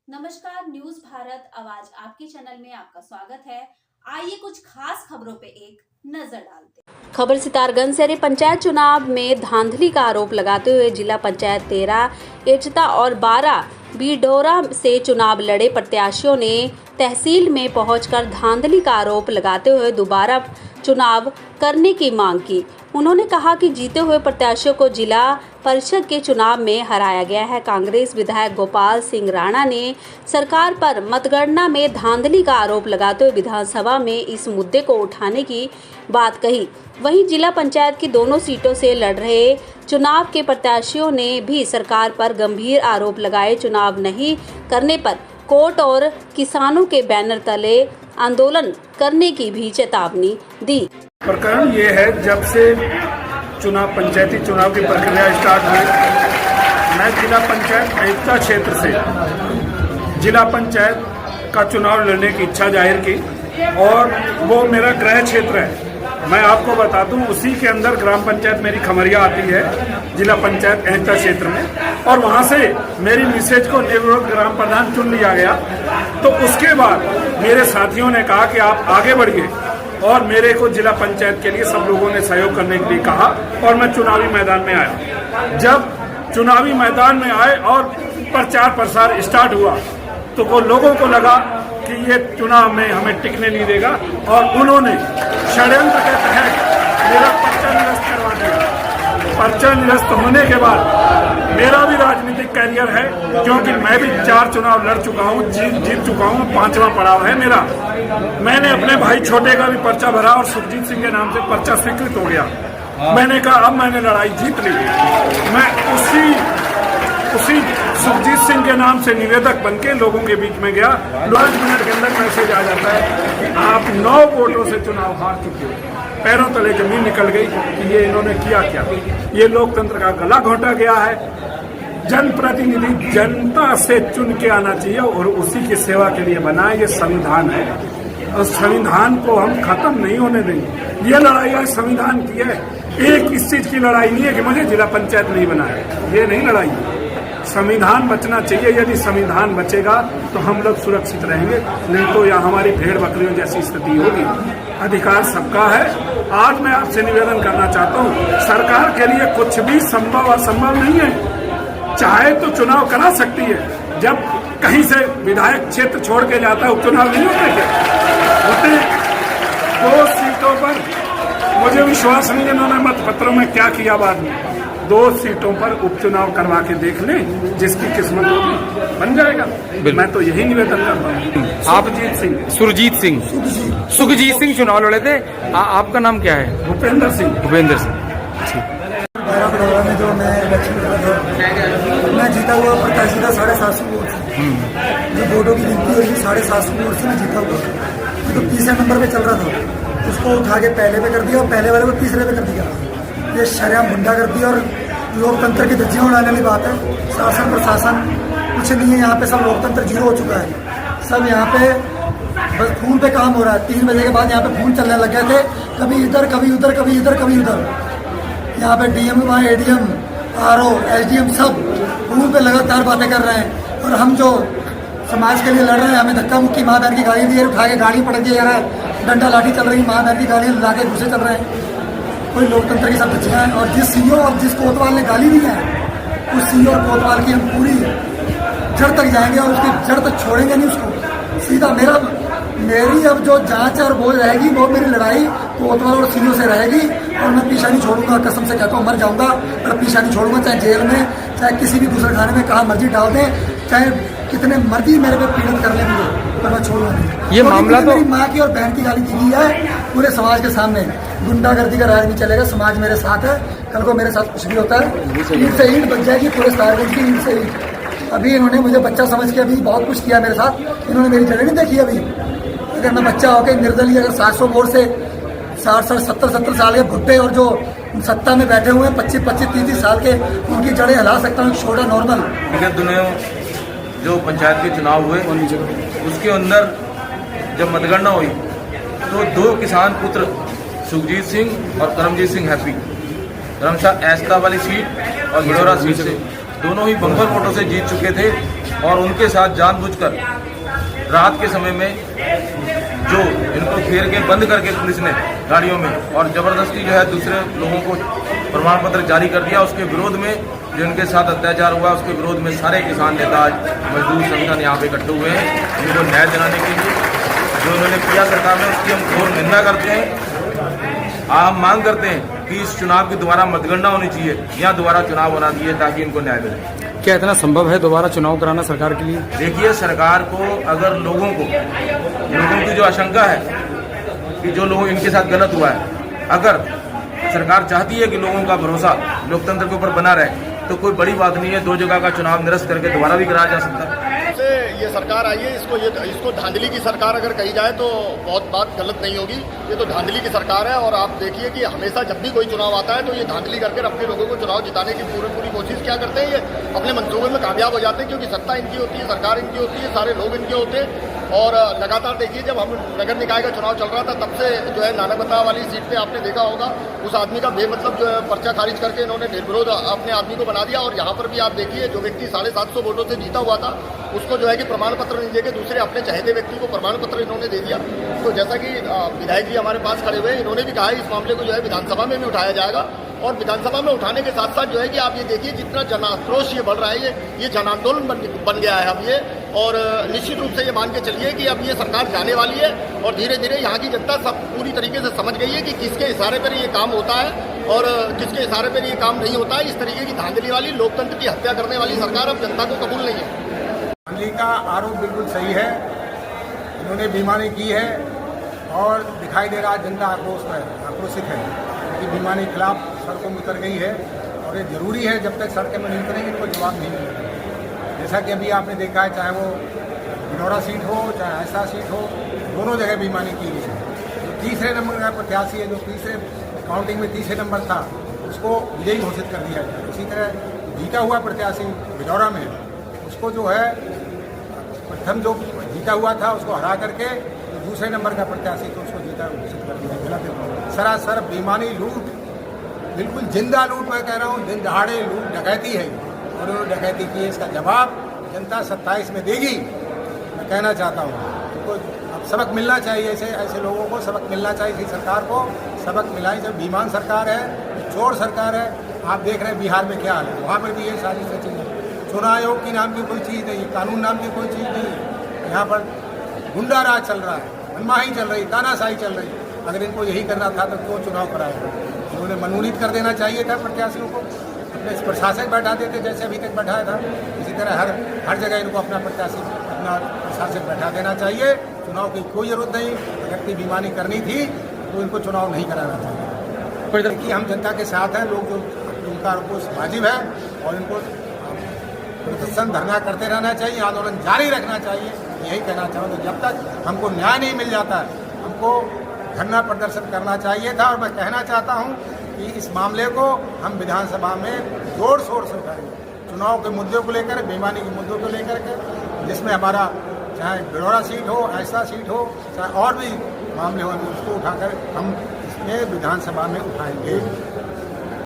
नमस्कार, न्यूज भारत आवाज आपके चैनल में आपका स्वागत है। आइए कुछ खास खबरों पे एक नजर डालते हैं। खबर सितारगंज से पंचायत चुनाव में धांधली का आरोप लगाते हुए जिला पंचायत 13 एचता और 12 बीडोरा से चुनाव लड़े प्रत्याशियों ने तहसील में पहुंचकर धांधली का आरोप लगाते हुए दोबारा चुनाव करने की मांग की। उन्होंने कहा कि जीते हुए प्रत्याशियों को जिला परिषद के चुनाव में हराया गया है। कांग्रेस विधायक गोपाल सिंह राणा ने सरकार पर मतगणना में धांधली का आरोप लगाते हुए विधानसभा में इस मुद्दे को उठाने की बात कही। वहीं जिला पंचायत की दोनों सीटों से लड़ रहे चुनाव के प्रत्याशियों ने भी सरकार पर गंभीर आरोप लगाए। चुनाव नहीं करने पर कोर्ट और किसानों के बैनर तले आंदोलन करने की भी चेतावनी दी। प्रकरण ये है, जब से पंचायती चुनाव की प्रक्रिया स्टार्ट हुई, मैं जिला पंचायत एकता क्षेत्र से जिला पंचायत का चुनाव लड़ने की इच्छा जाहिर की और वो मेरा गृह क्षेत्र है। मैं आपको बता दूं, उसी के अंदर ग्राम पंचायत मेरी खमरिया आती है जिला पंचायत एकता क्षेत्र में, और वहां से मेरी मिसेज को निर्विरोध ग्राम प्रधान चुन लिया गया। तो उसके बाद मेरे साथियों ने कहा कि आप आगे बढ़िए और मेरे को जिला पंचायत के लिए सब लोगों ने सहयोग करने के लिए कहा और मैं चुनावी मैदान में आया। जब चुनावी मैदान में आए और प्रचार प्रसार स्टार्ट हुआ तो वो लोगों को लगा कि ये चुनाव में हमें टिकने नहीं देगा और उन्होंने षड्यंत्र के तहत मेरा पर्चा निरस्त करवा दिया। पर्चा निरस्त होने के बाद मेरा भी राजनीतिक कैरियर है, क्योंकि मैं भी 4 चुनाव लड़ चुका हूँ, जीत चुका हूँ, 5वां पड़ाव है मेरा। मैंने अपने भाई छोटे का भी पर्चा भरा और सुखजीत सिंह के नाम से पर्चा स्वीकृत हो गया। मैंने कहा अब मैंने लड़ाई जीत ली। मैं उसी सुखजीत सिंह के नाम से निवेदक बनके लोगों के बीच में गया। 5 मिनट के अंदर मैसेज आ जाता है कि आप 9 वोटों से चुनाव हार चुके हो। पैरों तले जमीन निकल गई कि ये इन्होंने किया क्या। ये लोकतंत्र का गला घोंटा गया है। जनप्रतिनिधि जनता से चुन के आना चाहिए और उसी की सेवा के लिए बना है। ये संविधान है और संविधान को हम खत्म नहीं होने देंगे। ये लड़ाई आज संविधान की है। एक इस चीज की लड़ाई नहीं है कि मुझे जिला पंचायत नहीं बनाया, ये नहीं लड़ाई है। संविधान बचना चाहिए। यदि संविधान बचेगा तो हम लोग सुरक्षित रहेंगे, नहीं तो यहाँ हमारी भेड़ बकरियों जैसी स्थिति होगी। अधिकार सबका है। आज मैं आपसे निवेदन करना चाहता हूँ, सरकार के लिए कुछ भी संभव असंभव नहीं है। चाहे तो चुनाव करा सकती है। जब कहीं से विधायक क्षेत्र छोड़ के जाता है उपचुनाव नहीं होते क्या होते? 2 सीटों पर मुझे विश्वास नहीं, इन्होंने मत पत्रों में क्या किया बाद में। 2 सीटों पर उपचुनाव करवा के देख लें, जिसकी किस्मत होगी बन जाएगा। मैं तो यही निवेदन करता हूँ। आप सुखजीत सिंह चुनाव लड़े थे। आपका नाम क्या है? भूपेंद्र सिंह। में जो मैं इलेक्शन लड़ा था, मैं जीता हुआ प्रत्याशी था 750 वोट से। जो वोटों की गिनती हुई 750 वोट से मैं जीता हुआ। तो तीसरे नंबर पे चल रहा था, उसको उठा के पहले पे कर दिया और पहले वाले को तीसरे पे कर दिया। ये शर्म गुंडा कर दी और लोकतंत्र की धज्जियां उड़ाने वाली बात है। शासन प्रशासन कुछ नहीं है यहाँ पे, सब लोकतंत्र जीरो हो चुका है। सब यहाँ पे बस खून पे काम हो रहा है। 3 बजे के बाद यहाँ पे खून चलने लग गए थे, कभी इधर कभी उधर, कभी इधर कभी उधर। यहाँ पे डीएम एडीएम आरओ एसडीएम सब खून पे लगातार बातें कर रहे हैं। और हम जो समाज के लिए लड़ रहे हैं, हमें धक्का मुक्की माँ बहन की गाड़ी दी है, उठा के गाड़ी पटक दी जा रहा है, डंडा लाठी चल रही, माँ बहन की गाड़ी ला के घुसे चल रहे हैं। कोई लोकतंत्र की सब धज्जियां हैं। और जिस सीओ और जिस कोतवाल ने गाली दी है, उस सीओ और कोतवाल की हम पूरी जड़ तक जाएंगे और उसकी जड़ तक छोड़ेंगे नहीं उसको। सीधा मेरी अब जो जांच और वो रहेगी, वो मेरी लड़ाई कोतवाल और सीओ से रहेगी और मैं पीछा नहीं छोड़ूंगा। कसम से कहता हूँ, मर जाऊंगा पर पीछा नहीं छोड़ूंगा। चाहे जेल में, चाहे किसी भी दूसरे खाने में कहाँ मर्जी डाल दें, चाहे कितने मर्जी मेरे पे पीड़ित कर लेंगे, पर मैं छोड़ूंगा नहीं। ये मामला तो मेरी माँ की और बहन की गाली दी है पूरे समाज के सामने। गुंडागर्दी का राज नहीं चलेगा। समाज मेरे साथ है। कल को मेरे साथ कुछ भी होता है, ईंट से ईंट बच जाएगी पूरे सार्वजनिक की ईंट से ईंट। अभी इन्होंने मुझे बच्चा समझ के अभी बहुत कुछ किया मेरे साथ। इन्होंने मेरी जगह नहीं देखी अभी। अगर मैं बच्चा होकर निर्दलीय अगर 700 वोट से 60 70 साल के भुट्टे और जो सत्ता में बैठे हुए हैं 25 30 साल के, उनकी जड़ें हिला सकता हूँ छोटा नॉर्मल। जो पंचायत के चुनाव हुए उसके अंदर जब मतगणना हुई तो 2 किसान पुत्र सुखजीत सिंह और करमजीत सिंह हैप्पी क्रमशः एस्ता वाली सीट और बिडोरा सीट से दोनों ही बम्पर वोटों से जीत चुके थे और उनके साथ जानबूझकर रात के समय में जो इनको घेर के बंद करके पुलिस ने गाड़ियों में और जबरदस्ती जो है दूसरे लोगों को प्रमाण पत्र जारी कर दिया। उसके विरोध में जो इनके साथ अत्याचार हुआ उसके विरोध में सारे किसान नेता आज मजदूर संगठन यहाँ पे इकट्ठे हुए हैं इनको न्याय दिलाने के लिए। जो उन्होंने किया सरकार ने उसकी हम घोर निंदा करते हैं। हम मांग करते हैं कि इस चुनाव की दोबारा मतगणना होनी चाहिए या दोबारा चुनाव होना चाहिए ताकि इनको न्याय मिले। क्या इतना संभव है दोबारा चुनाव कराना सरकार के लिए? देखिए, सरकार को अगर लोगों की जो आशंका है कि जो लोग इनके साथ गलत हुआ है, अगर सरकार चाहती है कि लोगों का भरोसा लोकतंत्र के ऊपर बना रहे तो कोई बड़ी बात नहीं है, 2 जगह का चुनाव निरस्त करके दोबारा भी कराया जा सकता है। ये सरकार आई है, इसको धांधली की सरकार अगर कही जाए तो बहुत बात गलत नहीं होगी। ये तो धांधली की सरकार है और आप देखिए कि हमेशा जब भी कोई चुनाव आता है तो ये धांधली करके अपने लोगों को चुनाव जिताने की पूरी कोशिश क्या करते हैं, ये अपने मंसूबे में कामयाब हो जाते हैं क्योंकि सत्ता इनकी होती है, सरकार इनकी होती है, सारे लोग इनके होते हैं। और लगातार देखिए, जब हम नगर निकाय का चुनाव चल रहा था तब से जो है नानाबता वाली सीट पे आपने देखा होगा उस आदमी का बेमतलब जो है पर्चा खारिज करके इन्होंने निर्विरोध अपने आदमी को बना दिया। और यहाँ पर भी आप देखिए, जो व्यक्ति 750 वोटों से जीता हुआ था उसको जो है कि प्रमाण पत्र नहीं देके दूसरे अपने चहेते व्यक्ति को प्रमाण पत्र इन्होंने दे दिया। तो जैसा कि विधायक जी हमारे पास खड़े हुए, इन्होंने भी कहा इस मामले को जो है विधानसभा में भी उठाया जाएगा और विधानसभा में उठाने के साथ साथ जो है कि आप ये देखिए जितना जन आक्रोश ये बढ़ रहा है, ये जन आंदोलन बन गया है अब ये। और निश्चित रूप से ये मान के चलिए कि अब ये सरकार जाने वाली है और धीरे धीरे यहाँ की जनता सब पूरी तरीके से समझ गई है कि किसके इशारे पर ये काम होता है और किसके इशारे पर ये काम नहीं होता है। इस तरीके की धांधली वाली, लोकतंत्र की हत्या करने वाली सरकार अब जनता को कबूल नहीं है। धांधली का आरोप बिल्कुल सही है, इन्होंने बेईमानी की है और दिखाई दे रहा है जनता आक्रोशित है कि बेईमानी के खिलाफ सड़कों में उतर गई है और ये जरूरी है, जब तक सड़कें में नहीं उतरेंगे इनको जवाब नहीं मिलेगा। जैसा कि अभी आपने देखा है, चाहे वो भिनौरा सीट हो चाहे ऐसा सीट हो, दोनों जगह बेईमानी की गई है। जो तीसरे नंबर का प्रत्याशी है, जो तीसरे काउंटिंग में तीसरे नंबर था, उसको विजयी घोषित कर दिया गया। इसी तरह जीता हुआ प्रत्याशी भिनौरा में उसको जो है प्रथम जो जीता हुआ था उसको हरा करके दूसरे नंबर का प्रत्याशी तो उसको जीता घोषित कर दिया। गलत सरासर बेईमानी, लूट, बिल्कुल जिंदा लूट, मैं कह रहा हूँ दिन दहाड़े लूट डकैती है और उन्होंने डकैती की है। इसका जवाब जनता 27 में देगी, मैं कहना चाहता हूँ। तो अब सबक मिलना चाहिए, ऐसे लोगों को सबक मिलना चाहिए, इसी सरकार को सबक मिलाई। जब बेईमान सरकार है, चोर सरकार है। आप देख रहे हैं बिहार में क्या हाल है, वहाँ पर भी ये सारी चीज़ें, चुनाव आयोग की नाम की कोई चीज़ नहीं, कानून नाम की कोई चीज़ नहीं। यहाँ पर गुंडा राज चल रहा है, मनमाही चल रही, तानाशाही चल रही। अगर इनको यही करना था तो क्यों चुनाव कराया? उन्होंने मनोनीत कर देना चाहिए था प्रत्याशियों को, अपने प्रशासक बैठा देते जैसे अभी तक बैठाया था। इसी तरह हर जगह इनको अपना प्रत्याशी, अपना प्रशासक बैठा देना चाहिए। चुनाव की कोई जरूरत नहीं। अगर की बेईमानी करनी थी तो इनको चुनाव नहीं कराना चाहिए। क्योंकि हम जनता के साथ हैं, लोग जो उनका वाजिब है और इनको प्रदर्शन धरना करते रहना चाहिए, आंदोलन जारी रखना चाहिए। यही कहना चाहूँ। तो जब तक हमको न्याय नहीं मिल जाता है, हमको धरना प्रदर्शन करना चाहिए था। और मैं कहना चाहता हूँ कि इस मामले को हम विधानसभा में जोर शोर से उठाएंगे, चुनाव के मुद्दों को लेकर, बेईमानी के मुद्दों को लेकर के, जिसमें हमारा चाहे भिनौरा सीट हो, ऐसा सीट हो, चाहे और भी मामले हो, उसको उठाकर हम इसमें विधानसभा में उठाएंगे।